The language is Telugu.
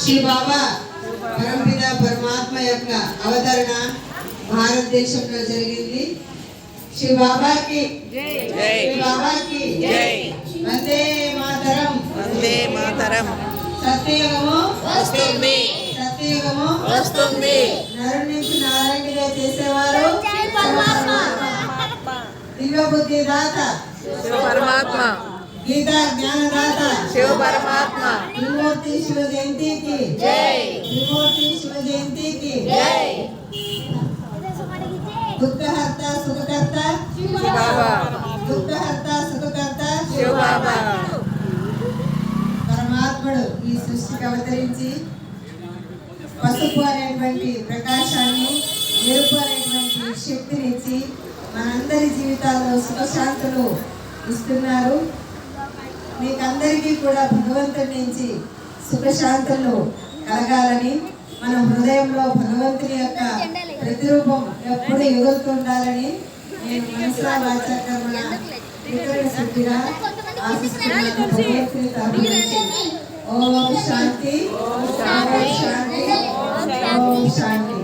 శ్రీ బాబా పరమపిత పరమాత్మ యొక్క అవతరణ భారతదేశంలో జరిగింది. శ్రీ బాబాకి శ్రీ బాబాకి వందే మాతరం, వందే మాతరం. సత్యయుగము వస్తుంది, సత్యయుగము వస్తుంది. నరుడి నుంచి నారాయణుడిగా చేసేవారు దివ్య బుద్ధి దాత శివ పరమాత్మ, గీతా జ్ఞానదాత శివ పరమాత్మ. త్రిమూర్తి శివ జయంతికి జై, త్రిమూర్తి శివ జయంతికి జై. దుఃఖహర్త సుఖకర్త శివ బాబా, దుఃఖహర్త సుఖకర్త శివ బాబా. పరమాత్ముడు ఈ సృష్టికి అవతరించి పసుపు అనేటువంటి ప్రకాశాన్ని, ఎరుపు అనేటువంటి శక్తినిచ్చి మనందరి జీవితాల్లో సుఖశాంతులు ఇస్తున్నారు. మీకందరికీ కూడా భగవంతుడి నుంచి సుఖశాంతులు కలగాలని, మన హృదయంలో భగవంతుని యొక్క ప్రతిరూపం ఎప్పుడు ఎగురుతుండాలని నేను మనసా వాచా కర్మణ ఇతరుల శుద్ధిగా ఆశిస్తున్నాను. భగవంతుని తరపు నుంచి ఓం శాంతి, ఓం శాంతి, ఓం శాంతి.